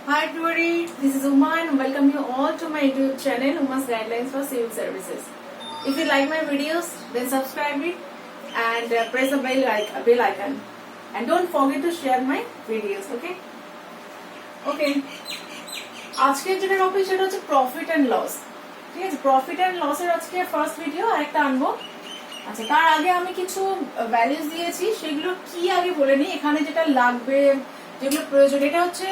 Hi everybody, this is Uma and welcome you all to my YouTube channel Uma's Guidelines for Civil Services. If you like my videos, then subscribe it and press the bell icon. And don't forget to share my videos, okay? Okay. আজকের যেটা topic সেটা হচ্ছে profit and loss. ঠিক আছে, profit and লসের আজকে first video আরেকটা আনবো। আচ্ছা, তার আগে আমি কিছু ভ্যালুস দিয়েছি, সেগুলো কি আগে বলে নিই। এখানে যেটা লাগবে, যেগুলো প্রয়োজন, এটা হচ্ছে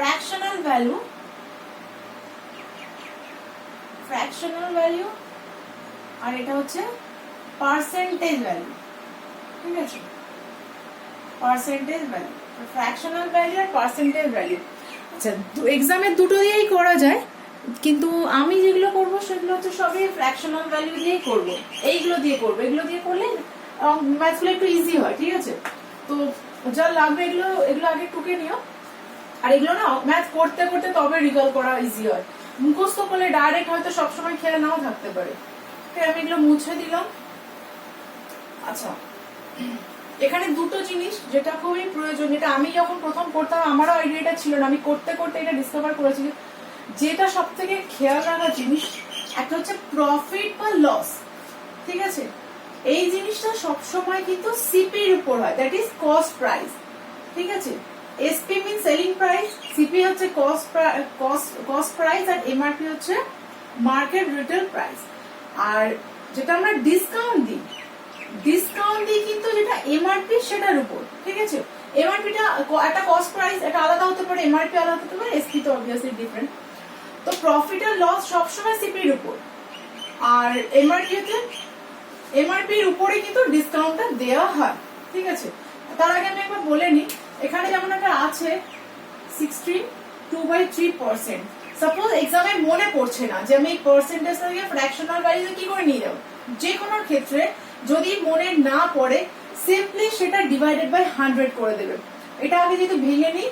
fractional value আর এটা হচ্ছে পার্সেন্টেজ ভ্যালু। ঠিক আছে, পার্সেন্টেজ ভ্যালু, ফ্র্যাকশনাল ভ্যালু আর পার্সেন্টেজ ভ্যালু। আচ্ছা, এক্সামে দুটো দিয়েই করা যায়, কিন্তু আমি যেগুলো করবো সেগুলো হচ্ছে সবই ফ্র্যাকশনাল ভ্যালু দিয়েই করব। এইগুলো দিয়ে করবো, এগুলো দিয়ে করলে ম্যাথগুলো একটু ইজি হয়। ঠিক আছে, তো যা লাগবে এগুলো আগে টুকে নিও। আর এগুলো না ম্যাথ করতে করতে তবে রিকল করা ইজি হয়। মুখস্থ করলে ডাইরেক্ট হয়তো সবসময় খেয়াল নাও থাকতে পারে। আমি এগুলো মুছে দিলাম। আচ্ছা, এখানে দুটো জিনিস যেটা খুবই প্রয়োজন, যেটা আমি যখন প্রথম করতাম আমারও আইডিয়াটা ছিল না, আমি করতে করতে এটা ডিসকভার করেছি। যেটা সব থেকে খেয়াল রাখার জিনিস একটা হচ্ছে প্রফিট বা লস। ঠিক আছে, এই জিনিসটা সবসময় কিন্তু সিপির উপর হয়, দ্যাট ইজ কস্ট প্রাইস। ঠিক আছে, SP means selling price, CP হচ্ছে cost price আর MRP হচ্ছে market retail price। আর যেটা আমরা ডিসকাউন্ট দিই কিন্তু যেটা MRP সেটার উপর। ঠিক আছে, MRP টা একটা কস্ট প্রাইস, এটা আলাদা হতে পারে, MRP আলাদা হতে পারে, SP তো অবভিয়াসলি ডিফারেন্ট। তো প্রফিট আর লস সবসময় CP এর উপর, আর MRP হচ্ছে MRP এর উপরে কিন্তু ডিসকাউন্টটা দেওয়া হয়। ঠিক আছে, তার আগে আমি একবার বলে নিই। এখানে যেমন একটা আছে 16.2/3%। সাপোজ এক্সামে মনে পড়ছে না যে আমি এই পার্সেন্টেজটাকে ফ্র্যাকশনাল ভ্যালুতে কি করে নিয়ে যাব, যে কোনো ক্ষেত্রে যদি মনে না পড়ে সিম্পলি সেটা ডিভাইডেড বাই 100 করে দেবে। এটা আগে যদি ভেঙে নিই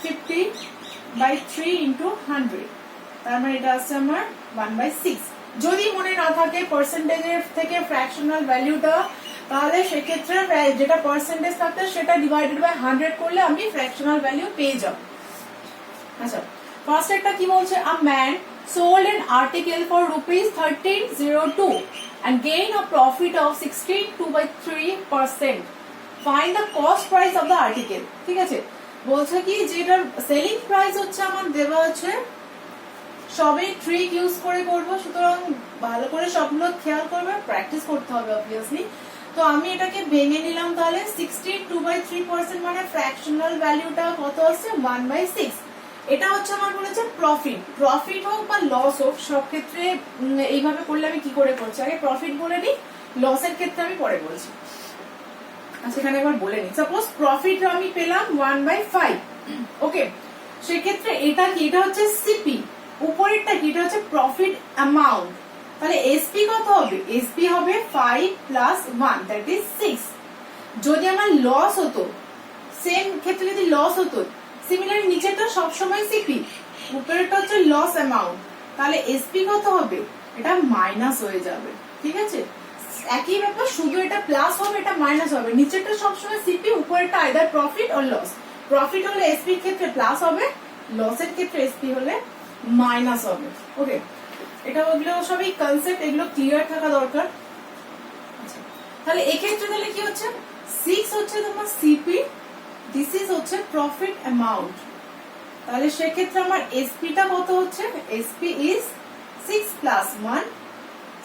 50/3 ইন্টু 100, তার মানে এটা আসছে আমার 1/6। যদি মনে না থাকে পার্সেন্টেজের থেকে ফ্র্যাকশনাল ভ্যালুটা, তাহলে সেক্ষেত্রে যেটা পার্সেন্টেজ থাকতে সেটা ডিভাইডেড বাই 100 করলে আমি ফ্র্যাকশনাল ভ্যালু পেয়ে যাব। আচ্ছা, ফার্স্ট একটা কি বলছে, a man sold an article for ₹1302 and gain a profit of 16.2/3%. Find the cost price of the article. ঠিক আছে, বলছে কি যেটার সেলিং প্রাইস হচ্ছে আমার দেওয়া আছে, সবই ট্রিক ইউজ করে করব, সুতরাং ভালো করে সবগুলো খেয়াল করবে, প্র্যাকটিস করতে হবে অবভিয়াসলি। তো আমি এটাকে ভেঙে নিলাম, তাহলে 16.2/3% মানে ফ্র্যাকশনাল ভ্যালুটা কত আছে 1/6। এটা হচ্ছে আমার বলেছে প্রফিট হোক বা লস হোক, সব ক্ষেত্রে এইভাবে করলে আমি কি করে করছি, আগে প্রফিট বলে নিই, লসের ক্ষেত্রে আমি পরে বলছি। আচ্ছা, এখানে একবার বলে নিই। সাপোজ প্রফিট আমি পেলাম 1/5। ওকে, সেক্ষেত্রে এটা কি, এটা হচ্ছে সিপি, উপরেরটা কি, এটা হচ্ছে প্রফিট অ্যামাউন্ট। তাহলে এসপি কত হবে, এসপি হবে 5 + 1 দ্যাট ইজ 6। যদি আমার লস হতো, সেম ক্ষেত্রে যদি লস হতো, সিমিলার নিচেরটা সবসময় সিপি, উপরেরটা হচ্ছে লস অ্যামাউন্ট, তাহলে এসপি কত হবে, এটা মাইনাস হয়ে যাবে। ঠিক আছে, একই ব্যাপার, শুধু এটা প্লাস হবে, এটা মাইনাস হবে। নিচেরটা সবসময় সিপি, উপরেরটা either profit or loss. Profit হলে এসপি এর ক্ষেত্রে প্লাস হবে, লসের ক্ষেত্রে এসপি হলে মাইনাস হবে। ওকে, এটা ওগুলো সবই কনসেপ্ট, এগুলো ক্লিয়ার থাকা দরকার। আচ্ছা, তাহলে এক্ষেত্রে তাহলে কি হচ্ছে, 6 হচ্ছে তোমার সিপি, দিস ইজ হচ্ছে প্রফিট অ্যামাউন্ট। তাহলে সেক্ষেত্রে আমার এসপি টা কত হচ্ছে, এসপি ইজ 6 + 1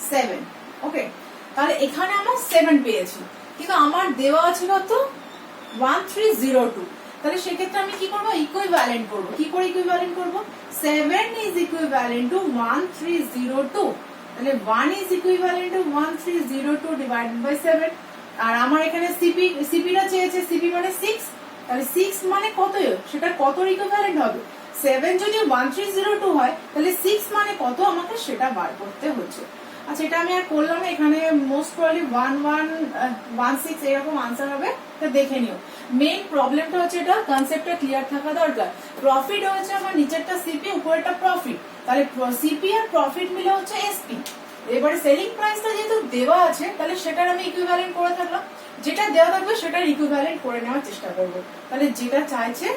7। ওকে, তাহলে এখানে আমার 7 পেয়েছি, কিন্তু আমার দেওয়া আছে কত 1302। তাহলে সেক্ষেত্রে আমি কি করবো, ইকুইভ্যালেন্ট করবো। কি করে ইকুইভ্যালেন্ট করবো, 7 ইজ ইকুইভ্যালেন্ট টু 1302, তাহলে 1 is equivalent to 1302 divided by 7। আর আমার এখানে সিপিটা চেয়েছে, সিপি মানে 6, তাহলে 6 মানে কত, সেটা কত ইকুইভ্যালেন্ট হবে, 7 যদি 1302 হয় তাহলে 6 মানে কত আমাকে সেটা বার করতে হচ্ছে। আচ্ছা, এটা আমি আর করলাম না, এখানে মোস্ট প্রবাবলি 1116 এরকম আনসার হবে, এটা দেখে নিও। মেইন প্রবলেমটা হচ্ছে এটা, কনসেপ্টটা ক্লিয়ার থাকা দরকার। প্রফিট হচ্ছে আমার নিচেরটা সিপি, উপরেরটা প্রফিট, তাহলে সিপি আর প্রফিট মিলে হচ্ছে এসপি। এবারে সেলিং প্রাইসটা যেহেতু দেওয়া আছে, তাহলে সেটার আমি ইকুইভ্যালেন্ট করে থাকলাম, যেটা দেওয়া থাকবে সেটার ইকুইভ্যালেন্ট করে নেওয়ার চেষ্টা করব। তাহলে যেটা চাইছে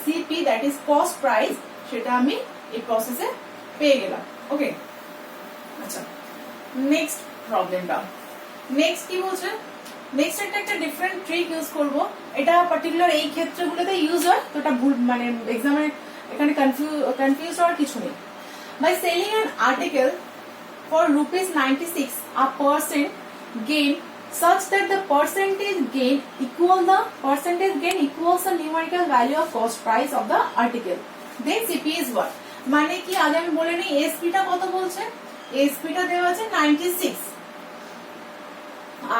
CP that is cost price সেটা আমি এই প্রসেসে পেয়ে গেলাম। ওকে, আচ্ছা নেক্সট প্রবলেমটা, নেক্সট কি বলছে, নেক্সট একটা ডিফারেন্ট ট্রিক ইউজ করব, এটা পার্টিকুলার এই ক্ষেত্রগুলোতে ইউজ হয়, তো এটা ভুল মানে এক্সামে এখানে কনফিউজ হওয়ার কিছু নেই। By selling an article for ₹96 a percent gain such that the percentage gain equals the numerical value of cost price of the article, then CP is what? মানে কি আগে আমি বলে নিই এসপি টা কত বলছে, এসপি টা দেওয়া আছে 96,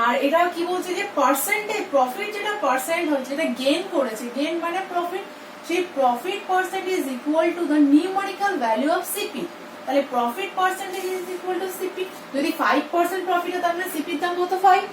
আর এটা কি বলছে যে পার্সেন্টেজ প্রফিট যেটা পার্সেন্ট হচ্ছে যেটা গেইন করেছে, গেইন মানে প্রফিট, সেই profit percent is equal to the numerical value of CP. তাহলে profit percentage is equal to CP, যদি 5% প্রফিট হয় তাহলে সিপির দাম কত 5,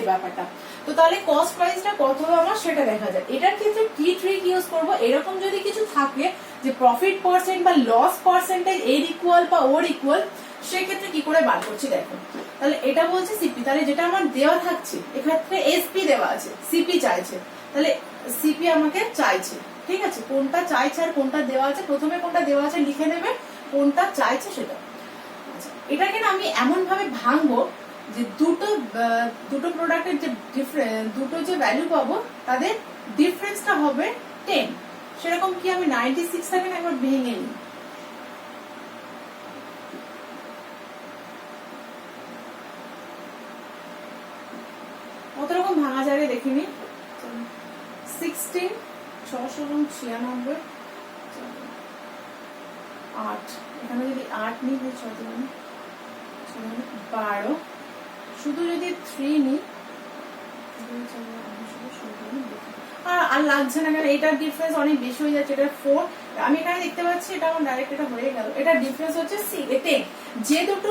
এই ব্যাপারটা। তো তাহলে কস্ট প্রাইসটা কত হবে আমার সেটা দেখা যায়। এটার ক্ষেত্রে কি ট্রিক ইউজ করব, এরকম যদি কিছু থাকে যে প্রফিট পার্সেন্ট বা লস পার্সেন্টেজ এর ইকুয়াল বা ওর ইকুয়াল, সেক্ষেত্রে কি করে বার করছি দেখো। তাহলে এটা বলছে সিপি, তাহলে যেটা আমার দেওয়া থাকছে এক্ষেত্রে এসপি দেওয়া আছে, সিপি চাইছে, তাহলে সিপি আমাকে চাইছে, ঠিক আছে, কোনটা চাইছে আর কোনটা দেওয়া আছে, প্রথমে কোনটা দেওয়া আছে লিখে নেবে, কোনটা চাইছে সেটা। আচ্ছা, এটাকে না আমি এমন ভাবে ভাঙবো যে দুটো প্রোডাক্টের যে দুটো যে ভ্যালু পাবো তাদের ডিফারেন্সটা হবে 10, সেরকম কি আমি 96 টাকে একবার ভেঙে নিই। কত রকম ভাঙা যাবে দেখিনি, 16 696 8, এখানে যদি 8 নিই 12, শুধু যদি 3 নিই আর লাগছে না, কারণ এটার ডিফারেন্স অনেক বেশি হয়ে যাচ্ছে, এটা 4, আমি এখানে দেখতে পাচ্ছি এটা আমার ডাইরেক্ট এটা হয়ে গেল, এটা ডিফারেন্স হচ্ছে 10। যে দুটো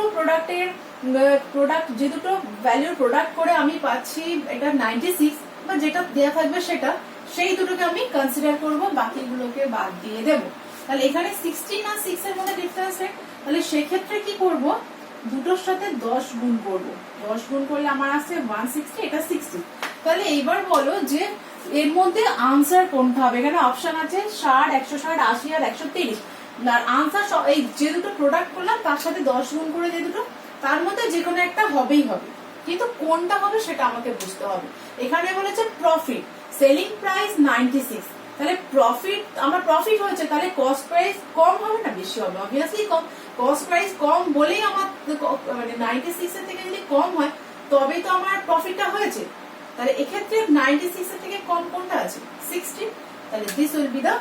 যে দুটো ভ্যালুর প্রোডাক্ট করে আমি পাচ্ছি এটা 96 বা যেটা দেওয়া থাকবে সেটা, সেই দুটোকে আমি কনসিডার করব, বাকিগুলোকে বাদ দিয়ে দেব। তাহলে এখানে 16 আর 6 এর মধ্যে ডিফারেন্স, তাহলে সেক্ষেত্রে কি করব, দুটোর সাথে 10 গুণ করব, 10 গুণ করলে আমার আসছে 160, এটা 60। তাহলে এইবার বলো যে এর মধ্যে আনসার কোনটা হবে, এখানে অপশন আছে 60, 160, 80 আর 130, আর আনসার এই যে দুটো প্রোডাক্ট করলাম তার সাথে 10 গুণ করে যে দুটো, তার মধ্যে যে কোনো একটা হবেই হবে, কিন্তু কোনটা হবে সেটা আমাকে বুঝতে হবে। এখানে বলেছে প্রফিট, সেলিং প্রাইস 96, তাহলে প্রফিট আমার প্রফিট হয়েছে, তাহলে কস্ট প্রাইস কম হবে না বেশি হবে, অবভিয়াসলি কম, কস্ট প্রাইস কম বলেই আমার মানে 96 এর থেকে যদি কম হয় তবেই তো আমার প্রফিটটা হয়েছে। তাহলে এক্ষেত্রে 96 এর থেকে কম কোনটা আছে, 60, তাহলে this will be the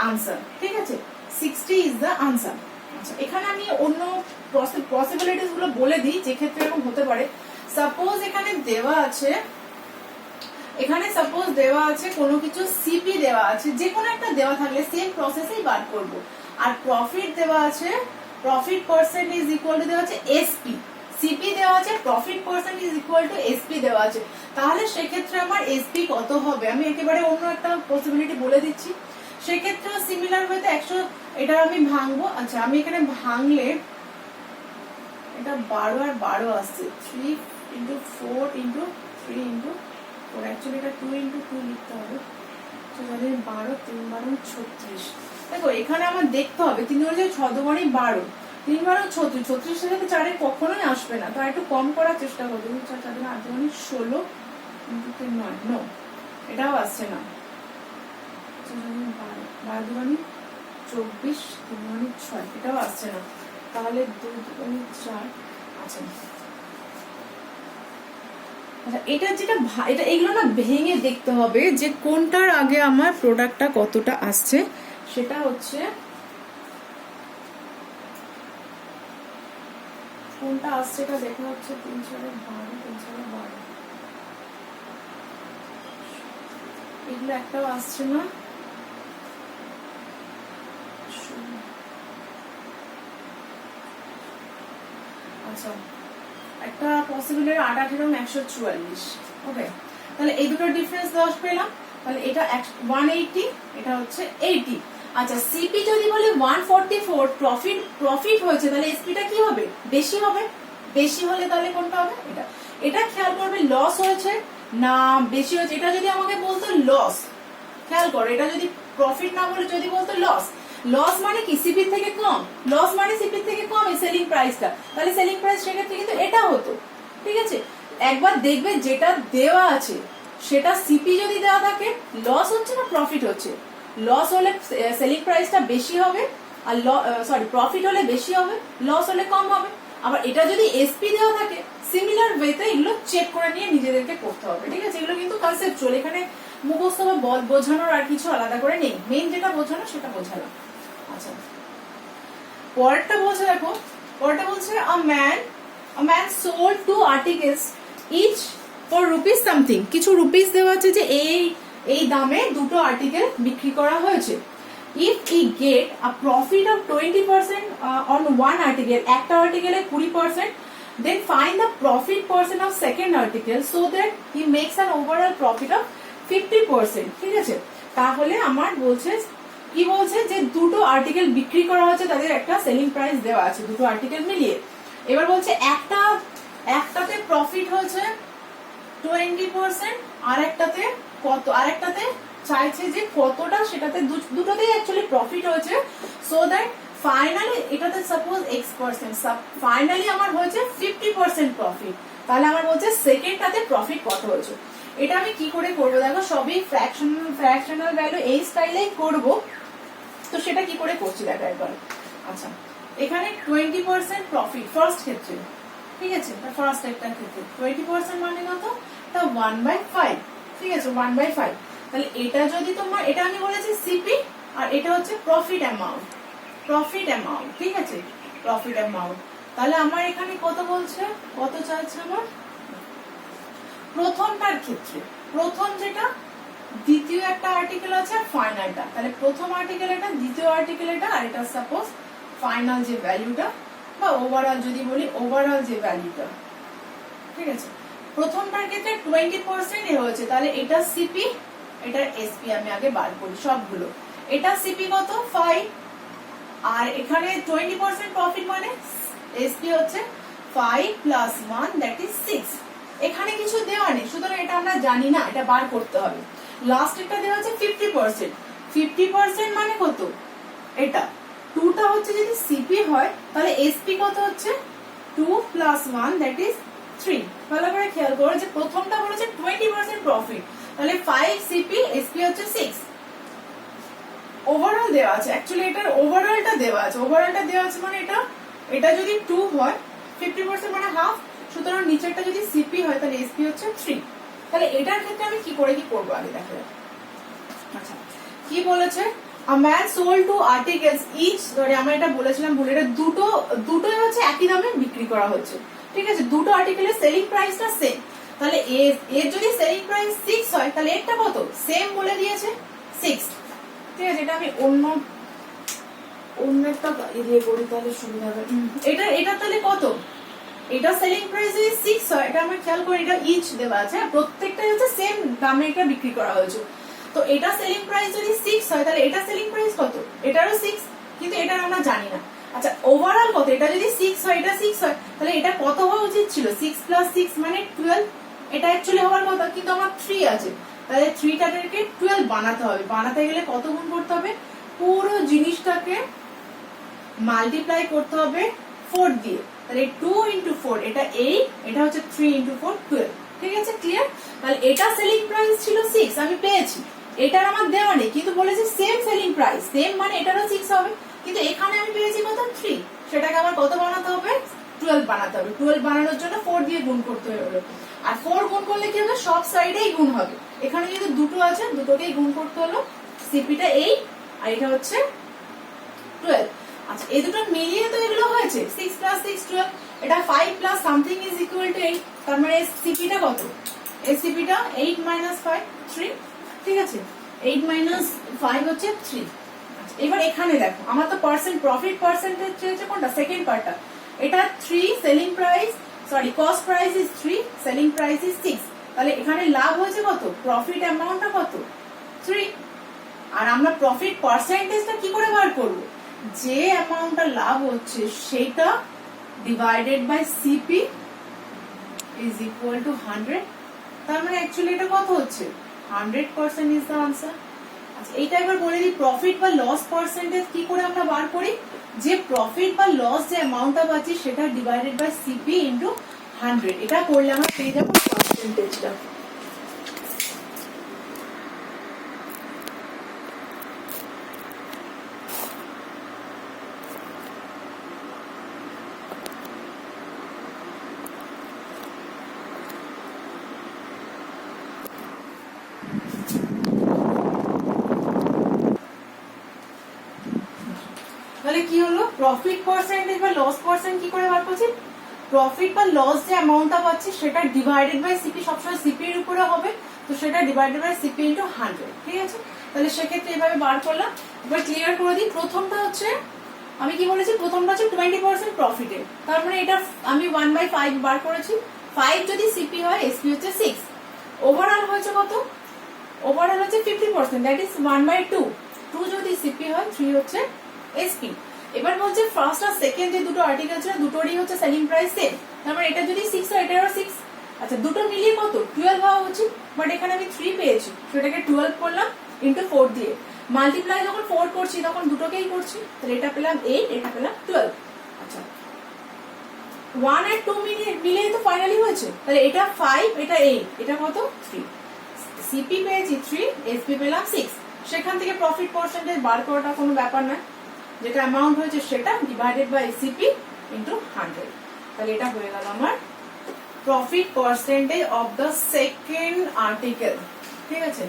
answer, ঠিক আছে, 60 ইজ দ্য আনসার। আচ্ছা, এখানে আমি অন্য পসিবিলিটিস গুলো বলে দিই যে ক্ষেত্রে এরকম হতে পারে। সাপোজ এখানে দেওয়া আছে কোনো কিছু সিপি দেওয়া আছে, যে কোনো একটা দেওয়া থাকলে সেম প্রসেসেই বার করব, আর প্রফিট দেওয়া আছে, profit percent is equal two দেওয়া আছে এসপি, সিপি দেওয়া আছে, profit percent is equal two SP দেওয়া আছে, তাহলে সেক্ষেত্রে আমার এসপি কত হবে, আমি একেবারে অন্য একটা পসিবিলিটি বলে দিচ্ছি। সেক্ষেত্রে সিমিলার ওয়েতে 100, এটা আমি ভাঙবো। আচ্ছা, আমি এখানে ভাঙলে এটা 12 আর 12 আসছে, 3 into 4 into 3 into 4, অ্যাকচুয়ালি এটা 2 into 2 লিখতে হবে, 12 3 12 36। দেখো এখানে আমার দেখতে হবে 3 হচ্ছে 6 দুগুণে 12, 3 12 36, 36 এর সাথে 4 কখনোই আসবে না, তো একটু কম করার চেষ্টা করবো, 4 4 8 দুগুণে 16 into 9, নো এটাও আসছে না, 12 12 দুগুণে 24 3 দুগুণে 6, এটাও আসছে না, তাহলে 2 দুগুণে 4। আচ্ছা, এটা যেটা এটা এগুলো না ভেঙে দেখতে হবে যে কোনটার আগে আমার প্রোডাক্টটা কতটা আসছে, সেটা হচ্ছে কোনটা আসছে এটা দেখা হচ্ছে 3 4 12 3 4 12, এগুলো একটাও আসছে না। আচ্ছা, একটা পসিবল 8 18 144, ওকে, তাহলে এই দুটোর ডিফারেন্স 10 পেলাম, তাহলে এটা 180, এটা হচ্ছে 80। আচ্ছা, সিপি যদি বলে 144, প্রফিট হয়েছে, তাহলে এসপিটা কি হবে, বেশি হবে, বেশি হলে তাহলে কোনটা হবে, এটা খেয়াল করবে, লস হয়েছে না বেশি হয়েছে, এটা যদি আমাকে বলতো লস, খেয়াল করো, এটা যদি প্রফিট না বলে যদি বলতো লস, লস মানে কি সিপির থেকে কম, লস মানে সিপির থেকে কম এই সেলিং প্রাইসটা, তাহলে সেলিং প্রাইস সেক্ষেত্রে কিন্তু এটা হতো। ঠিক আছে, একবার দেখবে যেটা দেওয়া আছে সেটা সিপি যদি দেওয়া থাকে লস হচ্ছে না প্রফিট হচ্ছে, লস হলে সেলিং প্রাইসটা বেশি হবে আর প্রফিট হলে বেশি হবে, লস হলে কম হবে। আবার এটা যদি এসপি দেওয়া থাকে সিমিলার ওয়েতে এগুলো চেক করে নিয়ে নিজেদেরকে করতে হবে। ঠিক আছে, এগুলো কিন্তু কনসেপচুয়াল, এখানে মুখস্থ বা বোঝানোর আর কিছু আলাদা করে নেই, মেইন যেটা বোঝানো সেটা বোঝালাম। আচ্ছা, পরেরটা বলছে দেখো, পরেরটা বলছে a man sold 2 articles each for rupees something, কিছু রুপিস দেওয়া আছে যে এই দামে দুটো আর্টিকেল বিক্রি করা হয়েছে। if he get a profit of 20% on one article, একটা আর্টিকেলে 20%, then find the profit percent of second article so that he makes an overall profit of 50%। ঠিক আছে, তাহলে আমার বলছে কি, বলছে যে দুটো আর্টিকেল বিক্রি করা হচ্ছে, তাদের একটা সেলিং প্রাইস দেওয়া আছে দুটো আর্টিকেল মিলিয়ে। এবার বলছে একটাতে প্রফিট হয়েছে 20% আর একটাতে কত, আর একটাতে চাইছে যে কতটা, সেটাতে দুটোতেই অ্যাকচুয়ালি প্রফিট হয়েছে। সো দ্যাট ফাইনালি এটাতে সাপোজ x%, ফাইনালি আমার হয়েছে 50% প্রফিট, তাহলে আমার বলছে সেকেন্ডটাতে প্রফিট কত হয়েছে। এটা আমি কি করে করবো দেখো, সবই ফ্র্যাকশনাল ভ্যালু এই স্টাইলেই করব, তো সেটা কি করে করছি দেখো একবার। আচ্ছা, এখানে 20% প্রফিট ফার্স্ট ক্ষেত্রে, ঠিক আছে, ফার্স্ট একটা ক্ষেত্রে 20% মানে কত, তা 1/5। ঠিক আছে, 1/5, তাহলে এটা যদি তোমার, এটা আমি বলেছি সিপি আর এটা হচ্ছে প্রফিট অ্যামাউন্ট, ঠিক আছে, প্রফিট অ্যামাউন্ট। তাহলে আমার এখানে কত বলছে, কত চাইছে আমার প্রথমটার ক্ষেত্রে, প্রথম যেটা, দ্বিতীয় একটা আর্টিকেল আছে আর ফাইনালটা, তাহলে প্রথম আর্টিকেল এটা, দ্বিতীয় আর্টিকেল এটা, আর এটা সাপোজ ফাইনাল যে ভ্যালুটা বা ওভারঅল যদি বলি ওভারঅল যে ভ্যালুটা। ঠিক আছে, প্রথমটার ক্ষেত্রে 20% এ হয়েছে, তাহলে এটা সিপি, এটার এসপি আমি আগে বার করি সবগুলো। এটা সিপি কত 5, আর এখানে 20% প্রফিট মানে এসপি হচ্ছে 5 + 1 দ্যাট ইজ 6। এখানে কিছু দেওয়া নেই, সুতরাং এটা আমরা জানি না, এটা বার করতে হবে। লাস্ট একটা দেওয়া আছে 50% মানে কত, এটা 2টা হচ্ছে যদি সিপি হয় তাহলে এসপি কত হচ্ছে 2 + 1 দ্যাট ইজ 3। ভালো করে খেয়াল করো যে প্রথমটা বলেছে 20% প্রফিট, তাহলে 5 সিপি, এসপি হচ্ছে 6। ওভারঅল দেওয়া আছে, অ্যাকচুয়ালি এটার ওভারঅলটা দেওয়া আছে, মানে এটা যদি 2 হয় 50% মানে হাফ, সুতরাং নিচেরটা যদি সিপি হয় তাহলে এসপি হচ্ছে 3। তাহলে এটার ক্ষেত্রে আমি কি করে কি করবো আগে দেখো। আচ্ছা, কি বলেছে, a man sold 2 articles each, ধরে আমরা এটা বলেছিলাম ভুলে, এটা দুটোই হচ্ছে একই দামে বিক্রি করা হচ্ছে। ঠিক আছে, দুটো আর্টিকেলের সেলিং প্রাইসটা সেম, তাহলে এর যদি সেলিং প্রাইস 6 হয় তাহলে এটা কত, সেম বলে দিয়েছে 6। ঠিক আছে, এটা আমি অন্য একটা দিয়ে করি তাহলে সুবিধা হবে। এটা তাহলে কত, এটা সেলিং প্রাইস যদি 6 হয়, এটা আমরা খেয়াল করি, এটা ইচ দেওয়া আছে, প্রত্যেকটাই হচ্ছে সেম দামে এটা বিক্রি করা হয়েছে। তো এটা সেলিং প্রাইস যদি 6 হয় তাহলে এটা সেলিং প্রাইস কত, এটারও 6, কিন্তু এটা আমরা জানি না। আচ্ছা, ওভারঅল কত, এটা যদি 6 হয়, এটা 6 হয়, তাহলে এটা কত হওয়া উচিত ছিল, 6 + 6 মানে 12। এটা অ্যাকচুয়ালি হওয়ার কথা, কিন্তু আমার 3 আছে, তাহলে 3টাকে 12 বানাতে হবে। বানাতে গেলে কত গুণ করতে হবে, পুরো জিনিসটাকে মাল্টিপ্লাই করতে হবে 4 দিয়ে, তাহলে 2 × 4 এটা 8, এটা হচ্ছে 3 × 4 12। ঠিক আছে, ক্লিয়ার। তাহলে এটা সেলিং প্রাইস ছিল 6, আমি পেয়েছি, এটার আমার দেওয়া নেই, কিন্তু বলেছে সেম সেলিং প্রাইস, সেম মানে এটারও 6 হবে, কিন্তু এখানে আমি পেয়েছি কত 3, সেটাকে আমার কত বানাতে হবে 12 বানাতে হবে। 12 বানানোর জন্য 4 দিয়ে গুণ করতে হবে, আর 4 গুণ করলে কি হবে, সব সাইডেই গুণ হবে। এখানে যেহেতু দুটো আছে, দুটোকেই গুণ করতে হলো, সিপিটা 8 আর এটা হচ্ছে 12। আচ্ছা, এই দুটো মিলিয়ে তো এগুলো হয়েছে 6 + 6 12, এটা 5 + something is equal to 8, তার মানে সিপিটা কত, এসিপিটা 8 - 5 3। ঠিক আছে, 8 - 5 হচ্ছে 3। আচ্ছা, এবার এখানে দেখো, আমার তো প্রফিট পার্সেন্টেজ চেয়েছে কোনটা, সেকেন্ড পার্টটা, এটা 3, selling price cost price is 3, selling price is 6, তাহলে এখানে লাভ হয়েছে কত, প্রফিট অ্যামাউন্টটা কত 3। আর আমরা প্রফিট পার্সেন্টেজটা কি করে বার করব, যে অ্যামাউন্টটা লাভ হচ্ছে সেটা divided by CP is equal to 100। তার মানে অ্যাকচুয়ালি এটা কত হচ্ছে, 100% ইজ দ্য আনসার। আচ্ছা এইটা এবার বলে দিই, প্রফিট বা লস পার্সেন্টেজ কি করে আমরা বার করি, যে প্রফিট বা লস যে অ্যামাউন্টটা পাচ্ছি সেটা ডিভাইডেড বাই সিপি ইন্টু 100, এটা করলে আমরা পেয়ে যাবো পার্সেন্টেজটা। তাহলে কি হলো, প্রফিট পার্সেন্টেজ বা লস পার্সেন্ট কি করে বার করছি, প্রফিট বা লস যে অ্যামাউন্টটা পাচ্ছি সেটা ডিভাইডেড বাই সিপি, সবসময় সিপি এর উপরে হবে, তো সেটা ডিভাইডেড বাই সিপি ইন্টু 100, ঠিক আছে। তাহলে সেক্ষেত্রে এভাবে বার করলাম। এবার ক্লিয়ার করে দিই, প্রথমটা হচ্ছে আমি কি বলেছি, প্রথমটা হচ্ছে 20% প্রফিটের, তার মানে এটা আমি 1/5 বার করেছি, 5 যদি সিপি হয়, এসপি হচ্ছে 6, ওভারঅল হয়েছে কত, ওভারঅল হচ্ছে 50%, দ্যাট ইজ 1/2, 2 যদি সিপি হয়, 3 হচ্ছে এসপি। এবার বলছে ফার্স্ট আর সেকেন্ড যে দুটো আর্টিকেল ছিল দুটোরই হচ্ছে সেলিং প্রাইস সেম, তার মানে এটা যদি 6 হয় এটারও 6, আচ্ছা দুটো মিলিয়ে কত 12 হওয়া উচিত, বাট এখানে আমি 3 পেয়েছি, সেটাকে 12 করলাম ইন্টু 4 দিয়ে, মাল্টিপ্লাই যখন 4 করছি তখন দুটোকেই করছি, তাহলে এটা পেলাম 8, এটা পেলাম 12। আচ্ছা 1 আর 2 মিলিয়ে তো ফাইনালি হয়েছে, তাহলে এটা 5, এটা 8, এটা কত 3, সিপি পেয়েছি 3, এসপি পেলাম 6, সেখান থেকে প্রফিট পার্সেন্টেজ বার করাটা কোনো ব্যাপার না, যেটা অ্যামাউন্ট হয়েছে সেটা ডিভাইডেড বাই সিপি ইন্টু 100, তাহলে এটা হয়ে গেল আমার profit percentage of the second article, ঠিক আছে।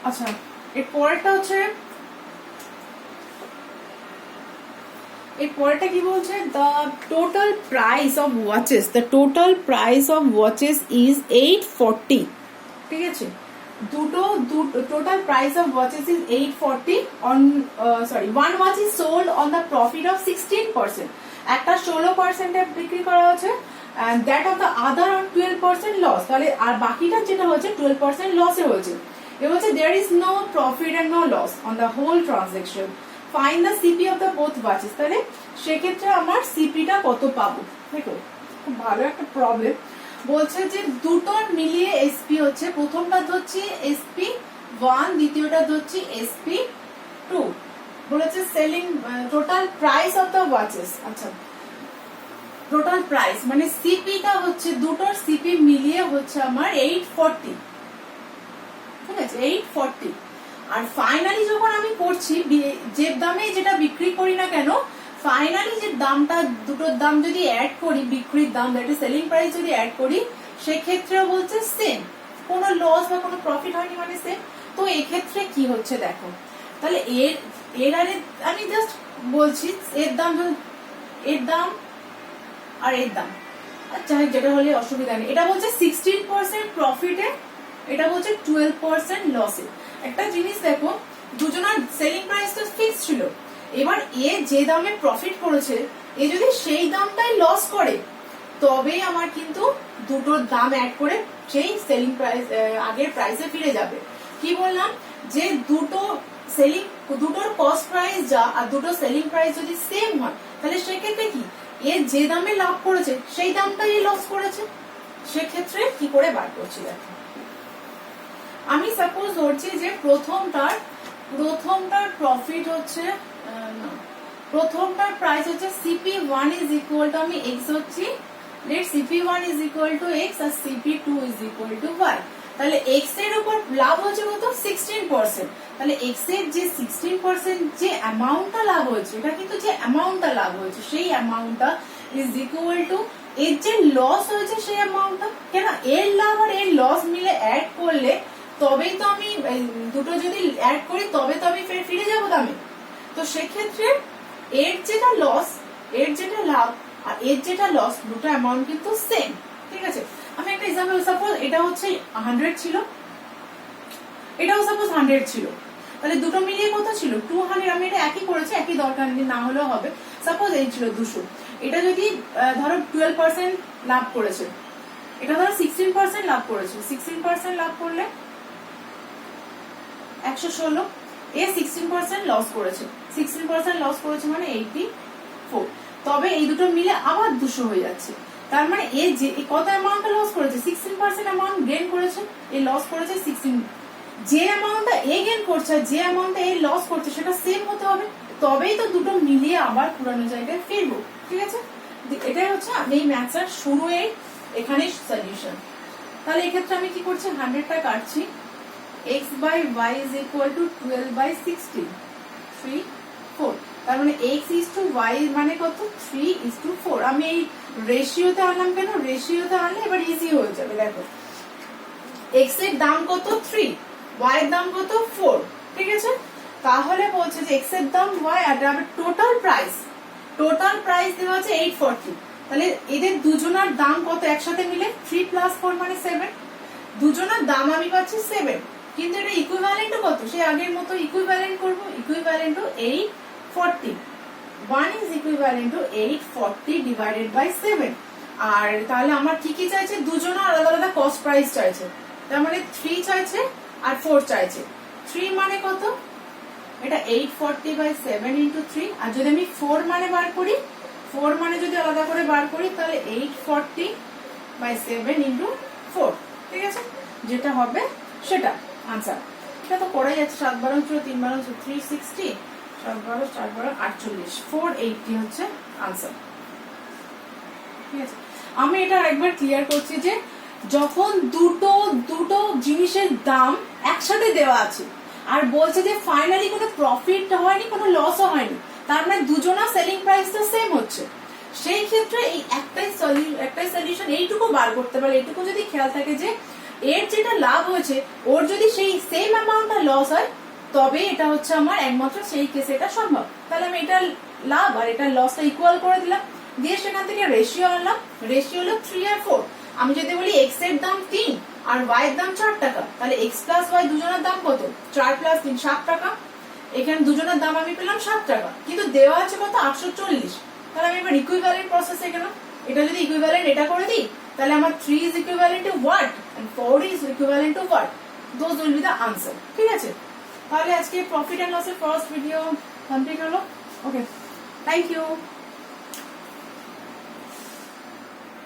আচ্ছা এর পরেরটা হচ্ছে, এর পরেরটা কি বলছে, the total price of watches, the total price of watches is 840, ঠিক আছে। দুটো total price of watches is 840 on sorry, one watch is sold on the profit of 16%, একটা 16% এ বিক্রি করা হচ্ছে, and that of the other on 12% loss, তাহলে আর বাকিটা যেটা হচ্ছে 12% লসে হয়েছে। এ হচ্ছে there is no profit and no loss on the whole transaction, find the CP of the both watches, তাহলে সেক্ষেত্রে আমার সিপিটা কত পাবো, দেখো খুব ভালো একটা প্রবলেম। বলছে যে দুটোর মিলিয়ে এসপি হচ্ছে, প্রথমটা ধরছি এসপি 1, দ্বিতীয়টা ধরছি এসপি 2, বলেছে selling total price of the watches, আচ্ছা টোটাল প্রাইস মানে সিপিটা হচ্ছে দুটোর সিপি মিলিয়ে হচ্ছে আমার 840, ঠিক আছে 840, আর ফাইনালি যখন আমি করছি যে দামে যেটা বিক্রি করি না কেন, ফাইনালি যে দামটা দুটোর দাম যদি অ্যাড করি, বিক্রির দাম দ্যাট ইজ সেলিং প্রাইস যদি অ্যাড করি, সেক্ষেত্রে বলছে সেম, কোনো লস বা কোনো প্রফিট হয়নি, মানে সেম। তো এক্ষেত্রে কি হচ্ছে দেখো, তাহলে এর আরে আমি জাস্ট বলছি এর দাম আর এর দাম, আচ্ছা যেটা হলে অসুবিধা নেই, এটা বলছে 16% প্রফিটে, এটা বলছে 12% লসে। একটা জিনিস দেখো, দুজনের সেলিং প্রাইস তো ফিক্স ছিল, এবার এ যে দামে প্রফিট করেছে, এ যদি সেই দামটাই লস করে, তবে আমার কিন্তু দুটোর দাম অ্যাড করে সেই সেলিং প্রাইস আগের প্রাইসে ফিরে যাবে। কি বললাম, যে দুটোর কস্ট প্রাইস যা আর দুটো সেলিং প্রাইস যদি সেম হয়, তাহলে সেক্ষেত্রে কি এ যে দামে লাভ করেছে সেই দামটাই লস করেছে, সেক্ষেত্রে কি করে বার করছি দেখো। আমি সাপোজ ধরছি যে প্রথমটার প্রফিট হচ্ছে প্রথমটার প্রাইস হচ্ছে CP1 ইজ ইকুয়াল টু, আমি x হচ্ছি, let CP1 is equal to x আর CP2 is equal to y, তাহলে x এর উপর লাভ হচ্ছে কত 16%, তাহলে x এর যে 16% যে অ্যামাউন্টটা লাভ হয়েছে, এটা কিন্তু যে অ্যামাউন্টটা লাভ হয়েছে সেই অ্যামাউন্টটা ইজ ইকুয়াল টু এর যে লস হয়েছে সেই অ্যামাউন্টটা, কেন এর লাভ আর এর লস মিলে অ্যাড করলে তবেই তো আমি দুটো যদি অ্যাড করি তবে তো আমি ফিরে যাবো দামে। তো সেক্ষেত্রে এর যেটা লস, এর যেটা লাভ আর এর যেটা লস, দুটো অ্যামাউন্ট কিন্তু সেম, ঠিক আছে। আমি একটা এক্সাম্পল, সাপোজ এটা হচ্ছে 100 ছিল, এটাও সাপোজ 100 ছিল, তাহলে দুটো মিলিয়ে কত ছিল 200, আমি এটা একই করেছি, একই দরকার না হলেও হবে। সাপোজ এই ছিল 200, এটা যদি ধরো 12% লাভ করেছে, এটা ধরো 16% লাভ করেছে, 16% লাভ করলে 116, এ 16% লস করেছে, 16% লস করেছে মানে 84, তবে এই দুটো মিলে আবার 200 হয়ে যাচ্ছে। তার মানে এই যে কত অ্যামাউন্টটা লস করেছে, 16% অ্যামাউন্ট গেইন করেছে, এই লস করেছে 16। যে অ্যামাউন্টটা এ গেইন করছে যে অ্যামাউন্টটা এই লস করছে সেটা সেম হতে হবে, তবেই তো দুটো মিলিয়ে আবার পুরানো জায়গায় ফিরবো। ঠিক আছে, এটাই হচ্ছে এই ম্যাথসের শুরু, এখানে সলিউশন। তাহলে এক্ষেত্রে আমি কি করছি, 100টা কাটছি, x by y is equal to 12 by 16, 3, 4। তার মানে x is to y মানে কত, 3 is to 4। আমি এই রেশিওতে আনলাম কেন, রেশিওতে আনলে এবার ইজি হয়ে যাবে। দেখো x এর দাম কত 3, y এর দাম কত 4। ঠিক আছে, তাহলে বলছে যে x এর দাম y আর টোটাল প্রাইস দেওয়া আছে 840। তাহলে এদের দুজনার দাম কত একসাথে মিলে, 3 plus 4 মানে 7, দুজনার দাম আমি পাচ্ছি 7, কিন্তু এটা ইকুইভ্যালেন্ট কত, সেই আগের মতো ইকুইভ্যালেন্ট করব, equivalent to 840, 1 is equivalent to 840 divided by 7। আর তাহলে আমার কি কি চাইছে, দুজনা আলাদা আলাদা কস্ট প্রাইস চাইছে, তার মানে 3 চাইছে আর 4 চাইছে। 3 মানে কত, এটা 840 by 7 into 3, আর যদি আমি 4 মানে বার করি, 4 মানে যদি আলাদা করে বার করি তাহলে 840 by 7 into 4। ঠিক আছে, যেটা হবে সেটা আনসার। এটা তো করাই যাচ্ছে, 7 12 3 12 360, 7 12 4 12 48, 480 হচ্ছে আনসার। ঠিক আছে, আমি এটা আরেকবার ক্লিয়ার করছি যে যখন দুটো জিনিসের দাম একসাথে দেওয়া আছে আর বলছে যে ফাইনালি কোনো প্রফিট হয়নি, কোনো লসও হয়নি, তার মানে দুজনা সেলিং প্রাইসটা সেম হচ্ছে, সেই ক্ষেত্রে এই একটাই সলিউশন এইটুকু বার করতে পারে। এইটুকু যদি খেয়াল থাকে যে এর যেটা লাভ হয়েছে ওর যদি সেই সেম অ্যামাউন্টটা লস হয়, তবে এটা হচ্ছে আমার একমাত্র সেই কেসে এটা সম্ভব। তাহলে আমি এটা লাভ আর এটা লসটা ইকুয়াল করে দিলাম, দিয়ে সেখান থেকে রেশিও আনলাম, রেশিও হলো 3 আর 4। আমি যদি বলি x এর দাম 3 আর y এর দাম 4 টাকা, তাহলে x প্লাস y দুজনের দাম কত, 4 প্লাস 3 7 টাকা। এখানে দুজনের দাম আমি পেলাম 7 টাকা, কিন্তু দেওয়া আছে কত 840। তাহলে আমি এবার ইকুইভ্যালেন্ট প্রসেসে গেলাম, এটা যদি ইকুইভ্যালেন্ট এটা করে দিই তাহলে আমার 3 is equivalent to what and 4 is equivalent to what, those will be the answer। ঠিক আছে, তাহলে আজকে প্রফিট এন্ড লসের ফার্স্ট ভিডিও কমপ্লিট হলো। ওকে, থ্যাংক ইউ।